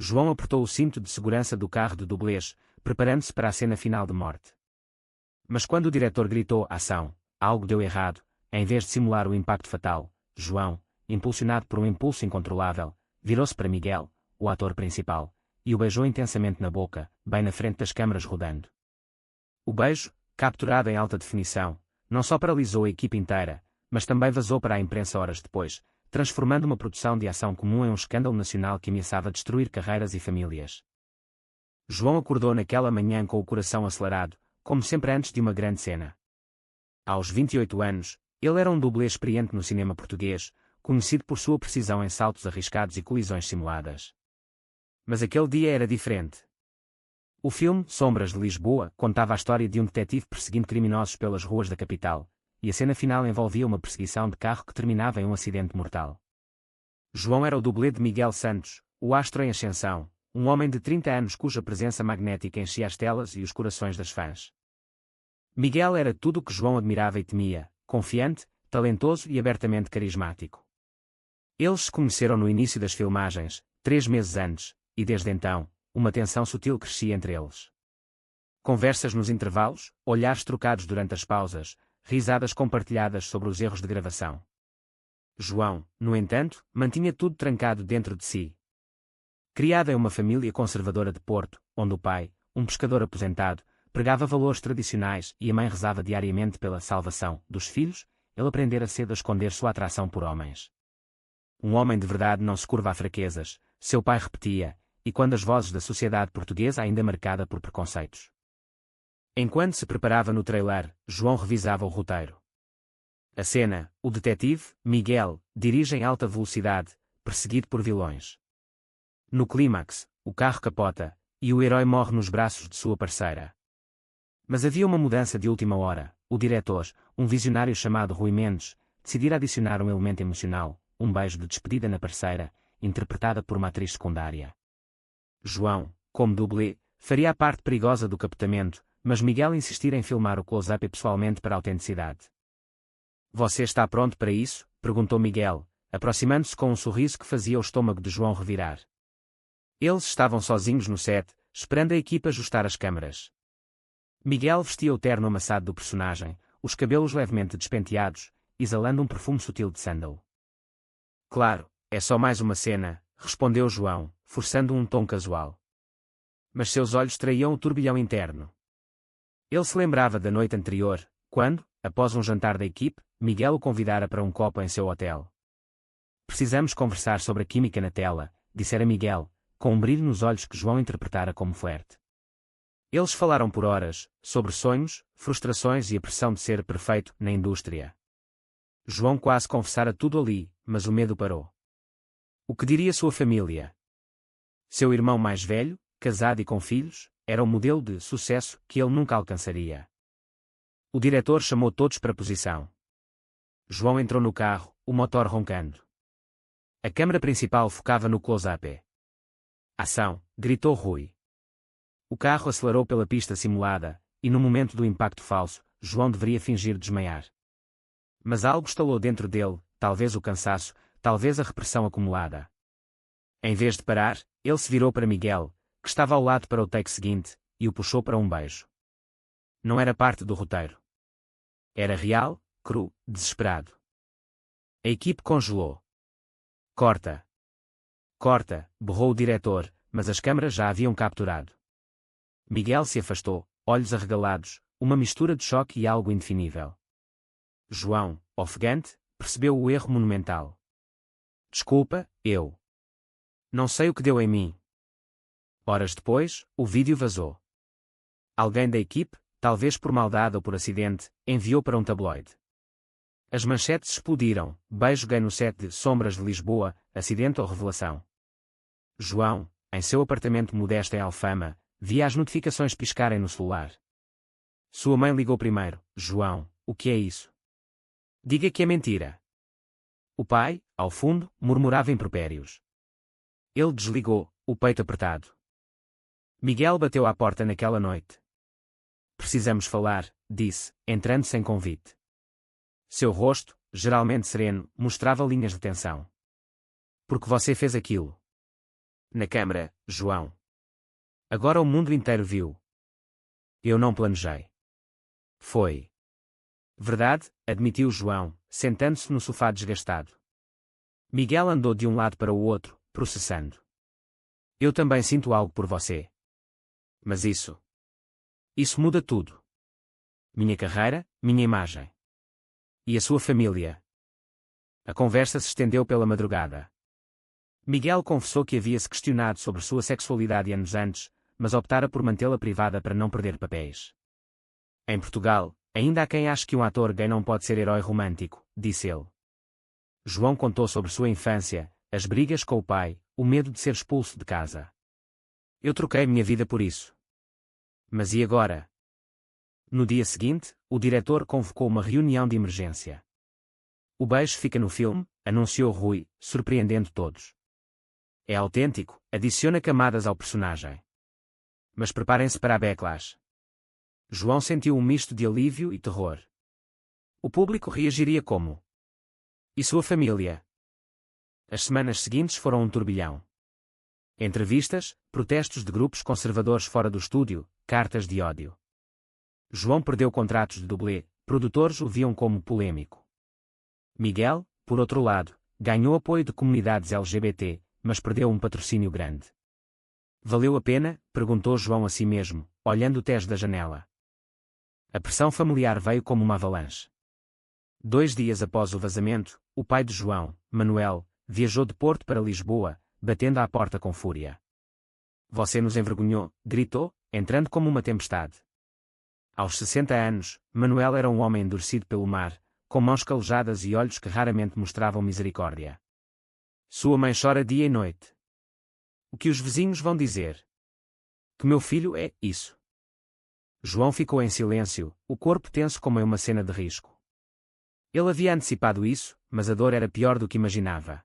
João apertou o cinto de segurança do carro de dublês, preparando-se para a cena final de morte. Mas quando o diretor gritou "ação", algo deu errado. Em vez de simular o impacto fatal, João, impulsionado por um impulso incontrolável, virou-se para Miguel, o ator principal, e o beijou intensamente na boca, bem na frente das câmaras rodando. O beijo, capturado em alta definição, não só paralisou a equipe inteira, mas também vazou para a imprensa horas depois, transformando uma produção de ação comum em um escândalo nacional que ameaçava destruir carreiras e famílias. João acordou naquela manhã com o coração acelerado, como sempre antes de uma grande cena. Aos 28 anos, ele era um dublê experiente no cinema português, conhecido por sua precisão em saltos arriscados e colisões simuladas. Mas aquele dia era diferente. O filme Sombras de Lisboa contava a história de um detetive perseguindo criminosos pelas ruas da capital, e a cena final envolvia uma perseguição de carro que terminava em um acidente mortal. João era o dublê de Miguel Santos, o astro em ascensão, um homem de 30 anos cuja presença magnética enchia as telas e os corações das fãs. Miguel era tudo o que João admirava e temia, confiante, talentoso e abertamente carismático. Eles se conheceram no início das filmagens, 3 meses antes, e desde então, uma tensão sutil crescia entre eles. Conversas nos intervalos, olhares trocados durante as pausas, risadas compartilhadas sobre os erros de gravação. João, no entanto, mantinha tudo trancado dentro de si. Criado em uma família conservadora de Porto, onde o pai, um pescador aposentado, pregava valores tradicionais e a mãe rezava diariamente pela salvação dos filhos, ele aprendera cedo a esconder sua atração por homens. Um homem de verdade não se curva a fraquezas, seu pai repetia, e quando as vozes da sociedade portuguesa ainda marcada por preconceitos. Enquanto se preparava no trailer, João revisava o roteiro. A cena, o detetive, Miguel, dirige em alta velocidade, perseguido por vilões. No clímax, o carro capota, e o herói morre nos braços de sua parceira. Mas havia uma mudança de última hora. O diretor, um visionário chamado Rui Mendes, decidira adicionar um elemento emocional, um beijo de despedida na parceira, interpretada por uma atriz secundária. João, como dublê, faria a parte perigosa do captamento, mas Miguel insistira em filmar o close-up pessoalmente para a autenticidade. "Você está pronto para isso?" perguntou Miguel, aproximando-se com um sorriso que fazia o estômago de João revirar. Eles estavam sozinhos no set, esperando a equipa ajustar as câmaras. Miguel vestia o terno amassado do personagem, os cabelos levemente despenteados, exalando um perfume sutil de sândalo. "Claro, é só mais uma cena", respondeu João, forçando um tom casual. Mas seus olhos traíam o turbilhão interno. Ele se lembrava da noite anterior, quando, após um jantar da equipe, Miguel o convidara para um copo em seu hotel. "Precisamos conversar sobre a química na tela", dissera Miguel, com um brilho nos olhos que João interpretara como flerte. Eles falaram por horas, sobre sonhos, frustrações e a pressão de ser perfeito na indústria. João quase confessara tudo ali, mas o medo parou. O que diria sua família? Seu irmão mais velho, casado e com filhos, era um modelo de sucesso que ele nunca alcançaria. O diretor chamou todos para a posição. João entrou no carro, o motor roncando. A câmara principal focava no close-up. "Ação!", gritou Rui. O carro acelerou pela pista simulada, e no momento do impacto falso, João deveria fingir desmaiar. Mas algo estalou dentro dele, talvez o cansaço, talvez a repressão acumulada. Em vez de parar, ele se virou para Miguel, que estava ao lado para o take seguinte, e o puxou para um beijo. Não era parte do roteiro. Era real, cru, desesperado. A equipe congelou. "Corta! Corta!", berrou o diretor, mas as câmaras já haviam capturado. Miguel se afastou, olhos arregalados, uma mistura de choque e algo indefinível. João, ofegante, percebeu o erro monumental. "Desculpa, eu não sei o que deu em mim." Horas depois, o vídeo vazou. Alguém da equipe, talvez por maldade ou por acidente, enviou para um tabloide. As manchetes explodiram: "Beijo gay no set de Sombras de Lisboa, acidente ou revelação." João, em seu apartamento modesto em Alfama, via as notificações piscarem no celular. Sua mãe ligou primeiro: "João, o que é isso? Diga que é mentira." O pai, ao fundo, murmurava impropérios. Ele desligou, o peito apertado. Miguel bateu à porta naquela noite. "Precisamos falar", disse, entrando sem convite. Seu rosto, geralmente sereno, mostrava linhas de tensão. "Por que você fez aquilo?" Na câmara, João. Agora o mundo inteiro viu. Eu não planejei. Foi. Verdade, admitiu João, sentando-se no sofá desgastado. Miguel andou de um lado para o outro, processando. Eu também sinto algo por você. Mas isso muda tudo. Minha carreira, minha imagem. E a sua família. A conversa se estendeu pela madrugada. Miguel confessou que havia se questionado sobre sua sexualidade anos antes, mas optara por mantê-la privada para não perder papéis. Em Portugal, ainda há quem ache que um ator gay não pode ser herói romântico, disse ele. João contou sobre sua infância, as brigas com o pai, o medo de ser expulso de casa. Eu troquei minha vida por isso. Mas e agora? No dia seguinte, o diretor convocou uma reunião de emergência. O beijo fica no filme, anunciou Rui, surpreendendo todos. É autêntico, adiciona camadas ao personagem. Mas preparem-se para a backlash. João sentiu um misto de alívio e terror. O público reagiria como? E sua família? As semanas seguintes foram um turbilhão. Entrevistas, protestos de grupos conservadores fora do estúdio, cartas de ódio. João perdeu contratos de dublê, produtores o viam como polêmico. Miguel, por outro lado, ganhou apoio de comunidades LGBT, mas perdeu um patrocínio grande. Valeu a pena? Perguntou João a si mesmo, olhando o tejo da janela. A pressão familiar veio como uma avalanche. 2 dias após o vazamento, o pai de João, Manuel, viajou de Porto para Lisboa, batendo à porta com fúria. Você nos envergonhou, gritou, entrando como uma tempestade. Aos 60 anos, Manuel era um homem endurecido pelo mar, com mãos calejadas e olhos que raramente mostravam misericórdia. Sua mãe chora dia e noite. O que os vizinhos vão dizer? Que meu filho é isso. João ficou em silêncio, o corpo tenso como em uma cena de risco. Ele havia antecipado isso, mas a dor era pior do que imaginava.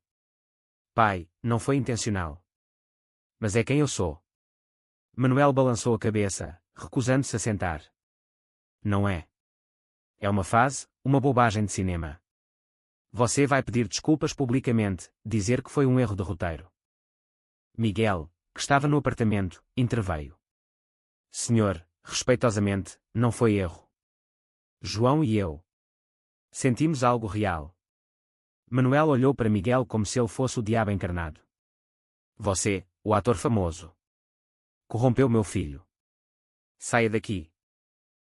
Pai, não foi intencional. Mas é quem eu sou. Manuel balançou a cabeça, recusando-se a sentar. Não é. É uma fase, uma bobagem de cinema. Você vai pedir desculpas publicamente, dizer que foi um erro de roteiro. Miguel, que estava no apartamento, interveio. Senhor, respeitosamente, não foi erro. João e eu sentimos algo real. Manuel olhou para Miguel como se ele fosse o diabo encarnado. Você, o ator famoso, corrompeu meu filho. Saia daqui.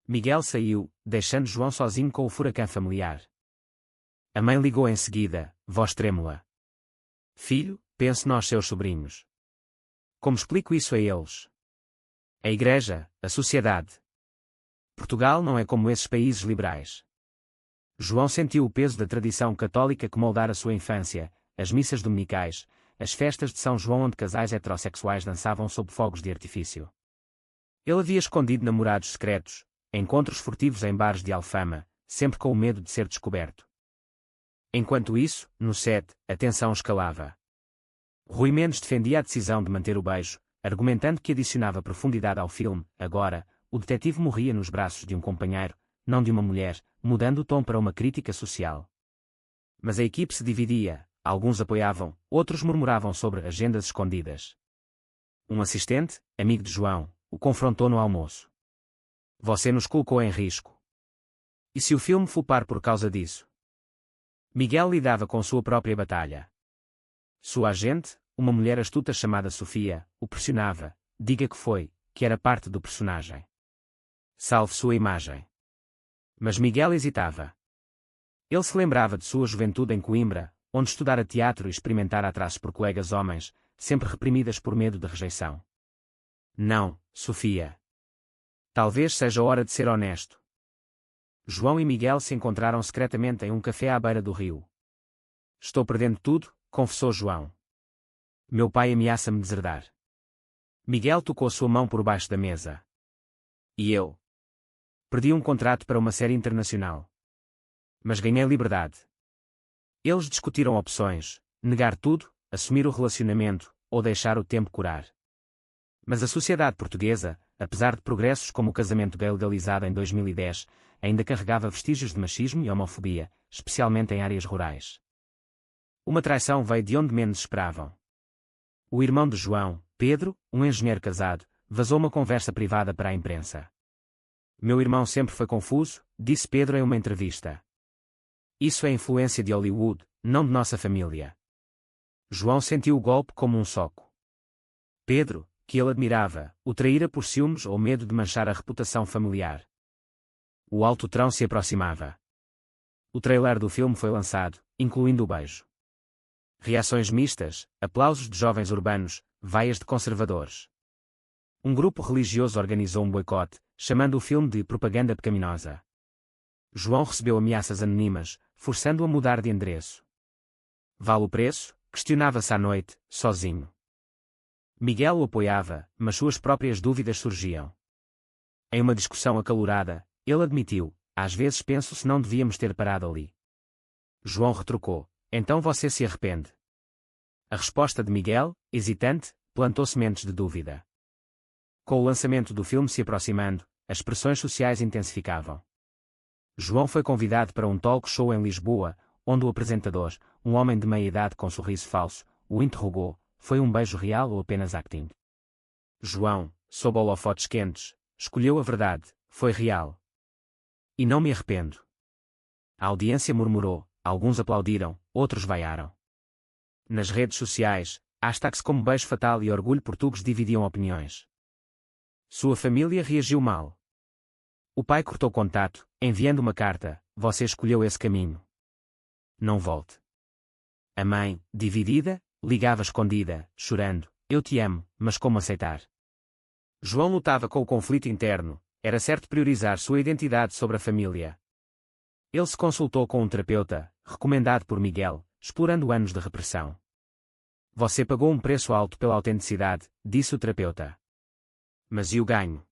Miguel saiu, deixando João sozinho com o furacão familiar. A mãe ligou em seguida, voz trêmula. Filho, pense nós seus sobrinhos. Como explico isso a eles? A igreja, a sociedade. Portugal não é como esses países liberais. João sentiu o peso da tradição católica que moldara sua infância, as missas dominicais, as festas de São João onde casais heterossexuais dançavam sob fogos de artifício. Ele havia escondido namorados secretos, encontros furtivos em bares de Alfama, sempre com o medo de ser descoberto. Enquanto isso, no set, a tensão escalava. Rui Mendes defendia a decisão de manter o beijo, argumentando que adicionava profundidade ao filme. Agora, o detetive morria nos braços de um companheiro, não de uma mulher, mudando o tom para uma crítica social. Mas a equipe se dividia, alguns apoiavam, outros murmuravam sobre agendas escondidas. Um assistente, amigo de João, o confrontou no almoço. Você nos colocou em risco. E se o filme flopar por causa disso? Miguel lidava com sua própria batalha. Sua agente, uma mulher astuta chamada Sofia, o pressionava, diga que foi, que era parte do personagem. Salve sua imagem. Mas Miguel hesitava. Ele se lembrava de sua juventude em Coimbra, onde estudara teatro e experimentara atrasos por colegas homens, sempre reprimidas por medo de rejeição. Não, Sofia. Talvez seja hora de ser honesto. João e Miguel se encontraram secretamente em um café à beira do rio. Estou perdendo tudo, confessou João. Meu pai ameaça-me deserdar. Miguel tocou sua mão por baixo da mesa. E eu? Perdi um contrato para uma série internacional. Mas ganhei liberdade. Eles discutiram opções, negar tudo, assumir o relacionamento, ou deixar o tempo curar. Mas a sociedade portuguesa, apesar de progressos como o casamento gay legalizado em 2010, ainda carregava vestígios de machismo e homofobia, especialmente em áreas rurais. Uma traição veio de onde menos esperavam. O irmão de João, Pedro, um engenheiro casado, vazou uma conversa privada para a imprensa. Meu irmão sempre foi confuso, disse Pedro em uma entrevista. Isso é influência de Hollywood, não de nossa família. João sentiu o golpe como um soco. Pedro, que ele admirava, o traíra por ciúmes ou medo de manchar a reputação familiar. O alto-trão se aproximava. O trailer do filme foi lançado, incluindo o beijo. Reações mistas, aplausos de jovens urbanos, vaias de conservadores. Um grupo religioso organizou um boicote, chamando o filme de propaganda pecaminosa. João recebeu ameaças anônimas, forçando-o a mudar de endereço. Vale o preço? Questionava-se à noite, sozinho. Miguel o apoiava, mas suas próprias dúvidas surgiam. Em uma discussão acalorada, ele admitiu: às vezes penso se não devíamos ter parado ali. João retrucou: então você se arrepende? A resposta de Miguel, hesitante, plantou sementes de dúvida. Com o lançamento do filme se aproximando, as pressões sociais intensificavam. João foi convidado para um talk show em Lisboa, onde o apresentador, um homem de meia-idade com sorriso falso, o interrogou: foi um beijo real ou apenas acting? João, sob holofotes quentes, escolheu a verdade: foi real. E não me arrependo. A audiência murmurou, alguns aplaudiram, outros vaiaram. Nas redes sociais, hashtags como beijo fatal e orgulho português dividiam opiniões. Sua família reagiu mal. O pai cortou contato, enviando uma carta: você escolheu esse caminho. Não volte. A mãe, dividida, ligava escondida, chorando: eu te amo, mas como aceitar? João lutava com o conflito interno, era certo priorizar sua identidade sobre a família. Ele se consultou com um terapeuta, recomendado por Miguel, explorando anos de repressão. Você pagou um preço alto pela autenticidade, disse o terapeuta. Mas e o ganho?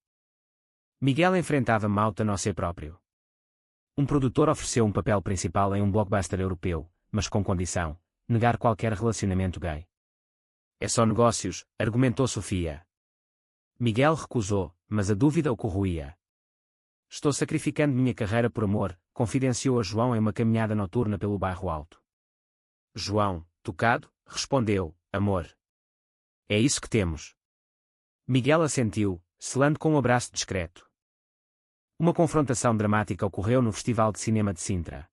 Miguel enfrentava Mauta no si próprio. Um produtor ofereceu um papel principal em um blockbuster europeu, mas com condição: negar qualquer relacionamento gay. É só negócios, argumentou Sofia. Miguel recusou, mas a dúvida o corroía. Estou sacrificando minha carreira por amor, confidenciou a João em uma caminhada noturna pelo bairro Alto. João, tocado, respondeu: amor. É isso que temos. Miguel assentiu, selando com um abraço discreto. Uma confrontação dramática ocorreu no Festival de Cinema de Sintra.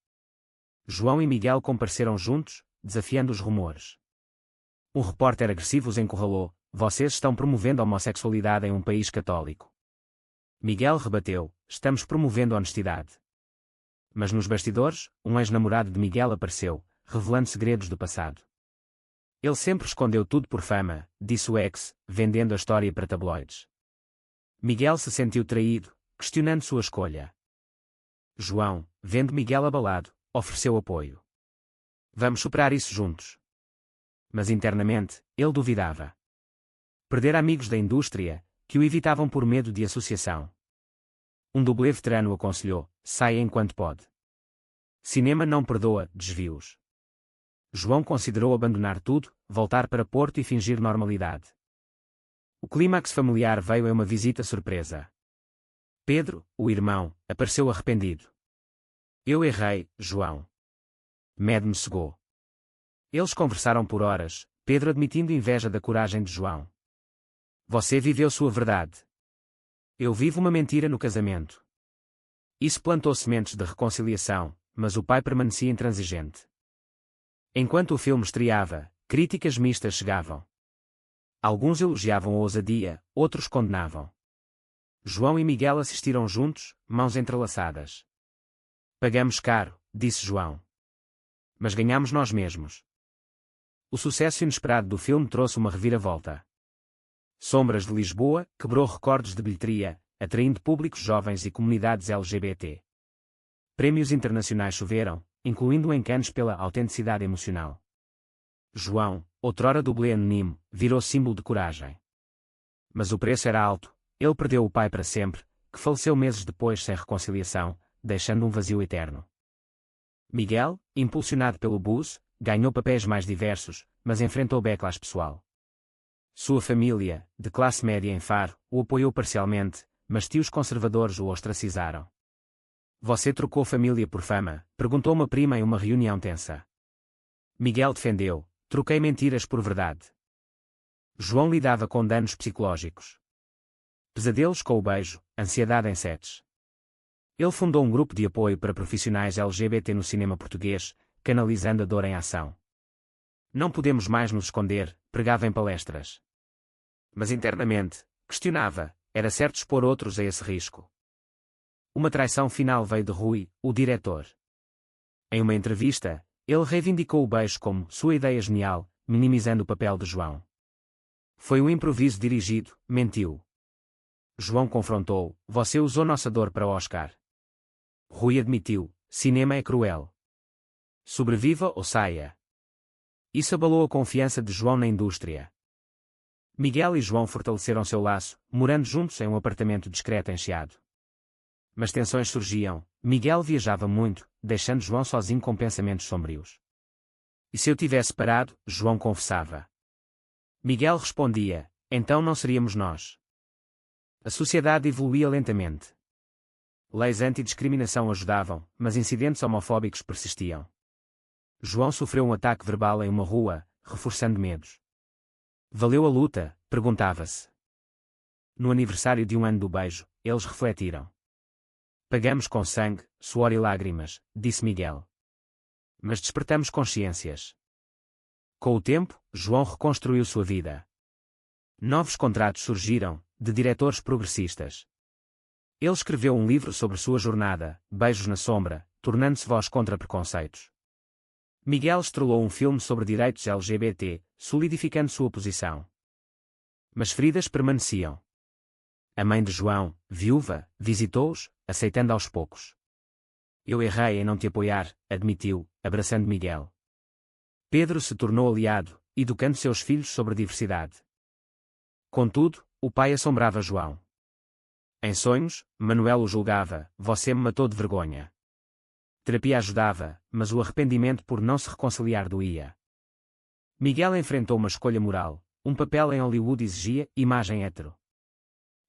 João e Miguel compareceram juntos, desafiando os rumores. Um repórter agressivo os encurralou: vocês estão promovendo a homossexualidade em um país católico. Miguel rebateu: estamos promovendo a honestidade. Mas nos bastidores, um ex-namorado de Miguel apareceu, revelando segredos do passado. Ele sempre escondeu tudo por fama, disse o ex, vendendo a história para tabloides. Miguel se sentiu traído, questionando sua escolha. João, vendo Miguel abalado, ofereceu apoio. Vamos superar isso juntos. Mas internamente, ele duvidava. Perdera amigos da indústria, que o evitavam por medo de associação. Um dublê veterano o aconselhou: saia enquanto pode. Cinema não perdoa desvios. João considerou abandonar tudo, voltar para Porto e fingir normalidade. O clímax familiar veio em uma visita surpresa. Pedro, o irmão, apareceu arrependido. Eu errei, João. Med me cegou. Eles conversaram por horas, Pedro admitindo inveja da coragem de João. Você viveu sua verdade. Eu vivo uma mentira no casamento. Isso plantou sementes de reconciliação, mas o pai permanecia intransigente. Enquanto o filme estreava, críticas mistas chegavam. Alguns elogiavam a ousadia, outros condenavam. João e Miguel assistiram juntos, mãos entrelaçadas. Pagamos caro, disse João. Mas ganhamos nós mesmos. O sucesso inesperado do filme trouxe uma reviravolta. Sombras de Lisboa quebrou recordes de bilheteria, atraindo públicos jovens e comunidades LGBT. Prémios internacionais choveram, incluindo em Cannes pela autenticidade emocional. João, outrora dublê anónimo, virou símbolo de coragem. Mas o preço era alto, ele perdeu o pai para sempre, que faleceu meses depois sem reconciliação, deixando um vazio eterno. Miguel, impulsionado pelo buzz, ganhou papéis mais diversos, mas enfrentou backlash pessoal. Sua família, de classe média em Faro, o apoiou parcialmente, mas tios conservadores o ostracizaram. Você trocou família por fama? Perguntou uma prima em uma reunião tensa. Miguel defendeu: troquei mentiras por verdade. João lidava com danos psicológicos. Pesadelos com o beijo, ansiedade em sets. Ele fundou um grupo de apoio para profissionais LGBT no cinema português, canalizando a dor em ação. Não podemos mais nos esconder, pregava em palestras. Mas internamente, questionava, era certo expor outros a esse risco. Uma traição final veio de Rui, o diretor. Em uma entrevista, ele reivindicou o beijo como sua ideia genial, minimizando o papel de João. Foi um improviso dirigido, mentiu. João confrontou, você usou nossa dor para o Oscar. Rui admitiu, cinema é cruel. Sobreviva ou saia. Isso abalou a confiança de João na indústria. Miguel e João fortaleceram seu laço, morando juntos em um apartamento discreto em Chiado. Mas tensões surgiam, Miguel viajava muito, deixando João sozinho com pensamentos sombrios. E se eu tivesse parado, João confessava. Miguel respondia, então não seríamos nós. A sociedade evoluía lentamente. Leis antidiscriminação ajudavam, mas incidentes homofóbicos persistiam. João sofreu um ataque verbal em uma rua, reforçando medos. Valeu a luta? Perguntava-se. No aniversário de 1 ano do beijo, eles refletiram. Pagamos com sangue, suor e lágrimas, disse Miguel. Mas despertamos consciências. Com o tempo, João reconstruiu sua vida. Novos contratos surgiram, de diretores progressistas. Ele escreveu um livro sobre sua jornada, Beijos na Sombra, tornando-se voz contra preconceitos. Miguel estrelou um filme sobre direitos LGBT, solidificando sua posição. Mas feridas permaneciam. A mãe de João, viúva, visitou-os, aceitando aos poucos. Eu errei em não te apoiar, admitiu, abraçando Miguel. Pedro se tornou aliado, educando seus filhos sobre diversidade. Contudo, o pai assombrava João. Em sonhos, Manuel o julgava, você me matou de vergonha. Terapia ajudava, mas o arrependimento por não se reconciliar doía. Miguel enfrentou uma escolha moral, um papel em Hollywood exigia imagem hétero.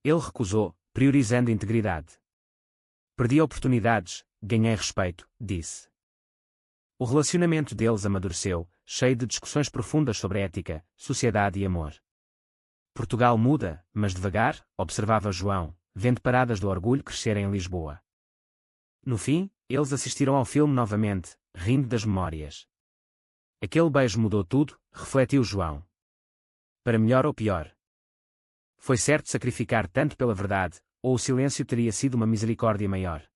Ele recusou, priorizando integridade. Perdi oportunidades, ganhei respeito, disse. O relacionamento deles amadureceu, cheio de discussões profundas sobre ética, sociedade e amor. Portugal muda, mas devagar, observava João, vendo paradas do orgulho crescerem em Lisboa. No fim, eles assistiram ao filme novamente, rindo das memórias. Aquele beijo mudou tudo, refletiu João. Para melhor ou pior. Foi certo sacrificar tanto pela verdade, ou o silêncio teria sido uma misericórdia maior?